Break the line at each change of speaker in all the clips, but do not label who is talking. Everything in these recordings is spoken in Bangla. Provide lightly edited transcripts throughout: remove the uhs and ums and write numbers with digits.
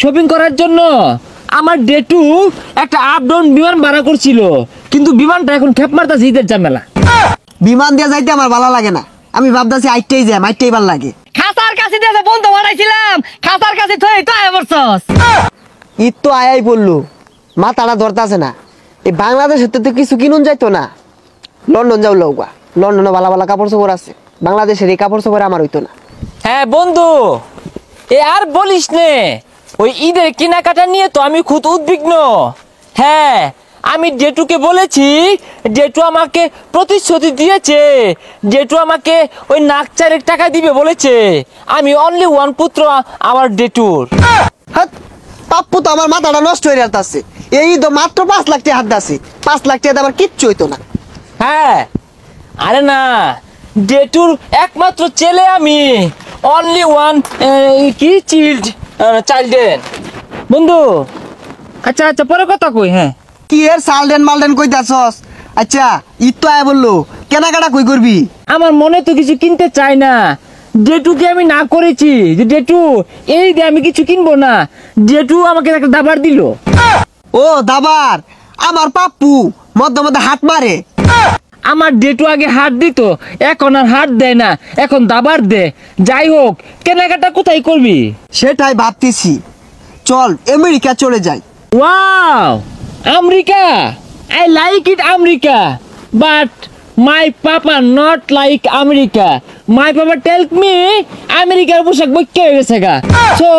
শপিং করার জন্য আমার ডেটু একটা আপ ডাউন বিমান ভাড়া করছিল, কিন্তু বিমানটা এখন খেপ মারতাছে ঈদের ঝামেলা।
বিমান দিয়ে যাইতে আমার ভালো লাগে না, আমি ভাবতাছি আইটেই যাই, আইটেই ভালো লাগে।
খাসার কাছে দিয়ে বন্ধু বানাইছিলাম, খাসার কাছে থই তো আয় বলছস।
ঈদ তো আয়াই বললো, মাথাটা ধরতাছে না। এই বাংলাদেশের তো কিছু কিনুন যাইতো না, লন্ডন যাও লৌকা, লন্ডনে ভালো ভালো কাপড় চোপড় আছে, বাংলাদেশের এই কাপড় চোপড় আমার হইতো না।
হ্যাঁ বন্ধু, এ আর বলিস নে, ওই ঈদের কেনাকাটা নিয়ে তো আমি খুব উদ্বিগ্ন। হ্যাঁ, আমি জেঠুকে বলেছি, জেঠু আমাকে প্রতিশ্রুতি দিয়েছে, জেঠু আমাকে ওই নাক চারেক টাকা দিবে বলেছে। আমি অনলি ওয়ান পুত্র আমার জেঠুর।
হাত, পাপ্পু তো আমার মাথাটা নষ্ট হয়ে যাচ্ছে। এই তো মাত্র 5 লাখ টাকা হাত দাসি, 5 লাখ টাকা আমার কিচ্ছু হইতো না।
হ্যাঁ, আরে না, জেঠুর একমাত্র ছেলে আমি, অনলি ওয়ান কি চাইল্ড বন্ধু। আচ্ছা আচ্ছা, পরে কথা কই। হ্যাঁ,
কি এর সালডেন মালডেন কইতাছস? আচ্ছা ঈদ তো আয় বললো, কেনাকাটা কই করবি?
আমার মনে তো কিছু কিনতে চাই না, জেঠুকে আমি না করেছি যে জেঠু এই দিয়ে আমি কিছু কিনবো না, জেঠু আমাকে একটা দাবার দিল।
ও দাবার, আমার পাপ্পু মধ্যে মধ্যে হাত মারে।
আমার জেঠু আগে হাত দিত, এখন আর হাত দেয় না, এখন দাবার দে। যাই হোক, কেনাকাটা কোথায় করবি?
সেটাই ভাবতেছি, চল আমেরিকা চলে যাই।
Wow, America, I like it America, but my papa not like America. My papa tell me আমেরিকার পোশাক বইকে হয়ে গেছে গা, so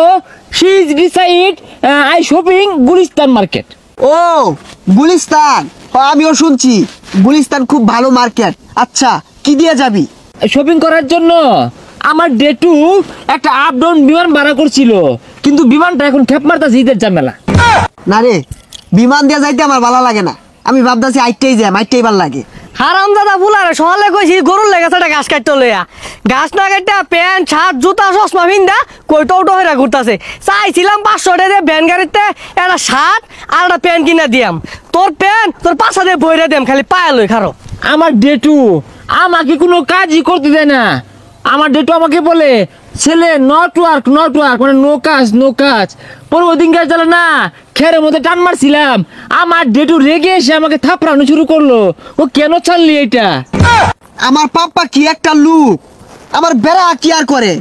she is decide I shopping Gulistan market.
ও গুলিস্তান, আমিও শুনছি গুলিস্তান খুব ভালো মার্কেট। আচ্ছা কি দিয়ে যাবি?
শপিং করার জন্য আমার ডেটু একটা আপ ডাউন বিমান ভাড়া করছিল, কিন্তু বিমানটা এখন খেপ মারতাছে ঈদের ঝামেলা।
না রে, বিমান দিয়ে যাইতে আমার ভালো লাগে না, আমি ভাবতাছি আইটেই যাই, আইটেই ভালো লাগে।
হারাম দাদা বুলারে সকালে কইছি গরুর লেগেছে একটা ঘাস কাটতে লইয়া, ঘাস না কাটতে প্যান্ট শার্ট জুতা চশমা ভিন্দা কইটো উটো হয়ে ঘুরতাছে। চাইছিলাম 500 টাকা দিয়ে ভ্যান গাড়িতে একটা শার্ট আর একটা প্যান্ট কিনা দিয়াম, তোর প্যান্ট তোর পাশা দিয়ে বইরা দিয়াম, খালি পায়ে লই খারো।
আমার ডেটু আমাকে কোনো কাজই করতে দেয় না। আমার ডেটু আমাকে বলে, ছেলে নট ওয়ার্ক মানে নো কাজ। পরে ওই দিন গেছিল না, খেরের মধ্যে টান মারছিলাম, আমার ডেটু রেগে এসে আমাকে থাপড়ানো শুরু করলো। ও কেন ছাড়লি এটা?
আমার পাপ্পা কি একটা লুক, আমার বেড়া কি আর করে।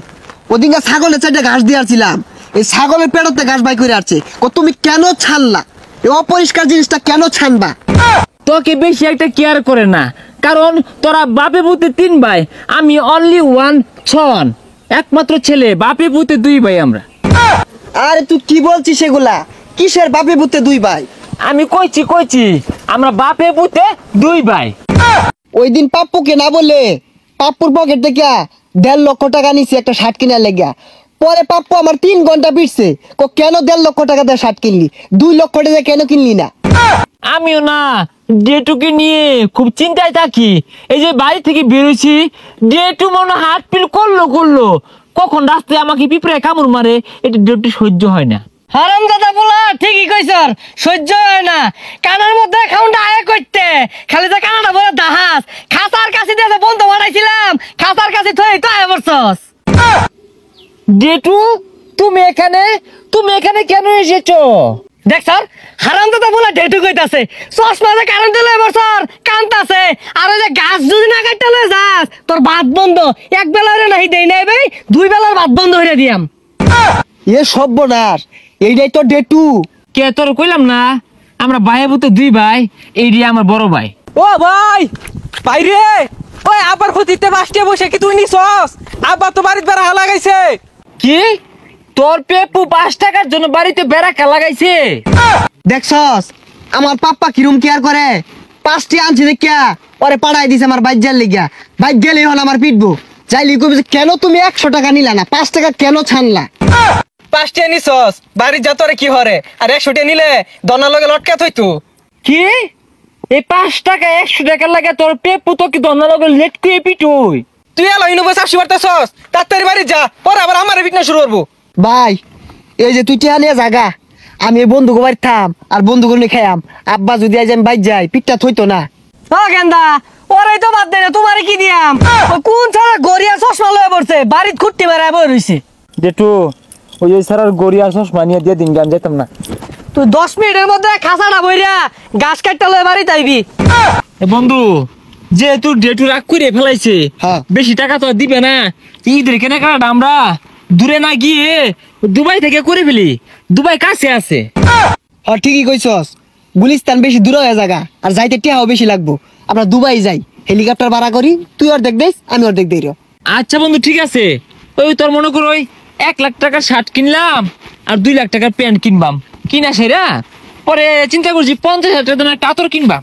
ওদিনকে ছাগলের চারটে ঘাস দিয়ে আসছিলাম, এই ছাগলের পেটতে ঘাস বাই করে আসছে। তুমি কেন ছাড়লা? এই অপরিষ্কার জিনিসটা কেন ছানবা?
তোকে বেশি একটা কেয়ার করে না, কারণ তোরা বাপে পুতে 3 ভাই, আমি অনলি ওয়ান সন, একমাত্র ছেলে, বাপে পুতে 2 ভাই আমরা।
আরে তুই কি বলছিস সেগুলা? কিসের বাপে পুতে 2 ভাই?
আমি কইছি আমরা বাপে পুতে 2 ভাই।
ওই দিন পাপ্পুকে না বলে পাপ্পুর পকেট থেকে 1.5 লক্ষ টাকা নিছি একটা শার্ট কিনার লেগা। পরে পাপ্পু আমার 3 ঘন্টা পিটছে, কেন 1.5 লক্ষ টাকা দিয়ে শার্ট কিনলি, 2 লক্ষ টাকা কেন কিনলি না?
আমিও না ডেটুকে নিয়ে খুব চিন্তায় থাকি। এই যে বাড়ি থেকে বেরোছি, ডেটু মনে হাত পিল করলো, কখন রাস্তায় আমাকে পিঁপড়ে কামড় মারে, এটা ডেটু সহ্য হয় না।
হারাম দাদা বুলা ঠিকই কইছর, সহ্য হয় না। কানার মধ্যে খাউন্ডা আয় করতে, খালি যে কানাটা বলে দাহাস। খাসার কাছে দিয়ে বন্ধু বানাইছিলাম, খাসার কাছে থই তো আয় বলছস।
ডেটু, তুমি এখানে কেন এসেছো?
দেখ স্যার, হারাম দাদা বলে ডেটু কইতাছে, চশমা যে কারেন্ট দিলে বছর কান্তাছে, আর ওই যে গাছ যদি না কাটতে লয়ে যাস তোর ভাত বন্ধ, এক বেলার নাহি দেই নাই ভাই, 2 বেলার ভাত বন্ধ হইরা দিয়াম।
এ সর্বনাশ, এইটাই তো ডেটু।
কে তোর কইলাম না আমরা ভাই বুতে 2 ভাই, এইডি আমার বড় ভাই।
ও ভাই, বাইরে ওই আবার খুঁজিতে বাসতে বসে কি তুই নিছস? আবার তো বাড়িতে বেড়া লাগাইছে।
কি তোর পেপু 5 টাকার জন্য বাড়িতে বেড়া লাগাইছে?
দেখছস আমার পাপ্পা কিরম কেয়ার করে। 5টি আনছি দেখিয়া ওরে পাড়াই দিছে আমার বাইজার লেগিয়া। বাইক গেলে হন আমার পিটবো। যাইলি কবি কেন তুমি 100 টাকা নিলা না, 5 টাকা কেন ছানলা?
5টা নিছস, বাড়ির যা তোরে কি হরে, আর 100 টা নিলে দনার লগে লটকা থইতু।
কি এই 5 টাকা 100 টাকা লাগে তোর পেপু তো কি দন্না লগে লেট কুয়ে পিটুই?
তুই এলো ইউনিভার্স আসি পারতেছস, তাড়াতাড়ি বাড়ি যা, পরে আবার আমারে বিটনা শুরু করবো।
ভাই এই যে তুই টিয়া নিয়ে জাগা, আমি এই বন্ধুকে বাড়ি থাম আর বন্ধুকে নিয়ে খাইয়াম। আব্বা যদি আজ আমি বাইর যাই পিঠটা থইতো না।
ও গেন্দা, ওরাই তো বাদ দেয় না, তোমারে কি দিয়াম? ও কোন ছাড়া গড়িয়া চশমা লয়ে পড়ছে, বাড়িত খুঁটি মারায় বই রইছে।
জেঠু, ওই স্যার গড়ি আর চশমা নিয়ে দিয়ে দিন আমি যেতাম না।
তুই 10 মিনিটের মধ্যে খাসাটা বইরা গাছ কাটতে লয়ে বাড়িতে আইবি।
এ বন্ধু যেহেতু ডেটু রাগ করে ফেলাইছে,
হ্যাঁ।
বেশি টাকা তো আর দিবে না, ঈদের কেনাকাটা আমরা দূরে না গিয়ে দুবাই থেকে করে ফেলি, দুবাই কাছে আছে।
ঠিকই কইছস, গুলিস্তান বেশি দূর হয়ে জায়গা আর যাইতে টিয়াও বেশি লাগবো। আমরা দুবাই যাই, হেলিকপ্টার ভাড়া করি, তুই অর্ধেক দেস আমি অর্ধেক দেই।
আচ্ছা বন্ধু ঠিক আছে, ওই তোর মনে করো ওই 1 লাখ টাকার শার্ট কিনলাম আর 2 লাখ টাকার প্যান্ট কিনবাম, কিনা সেরা পরে চিন্তা করছি 50,000 টাকা দামের একটা আতর কিনবাম।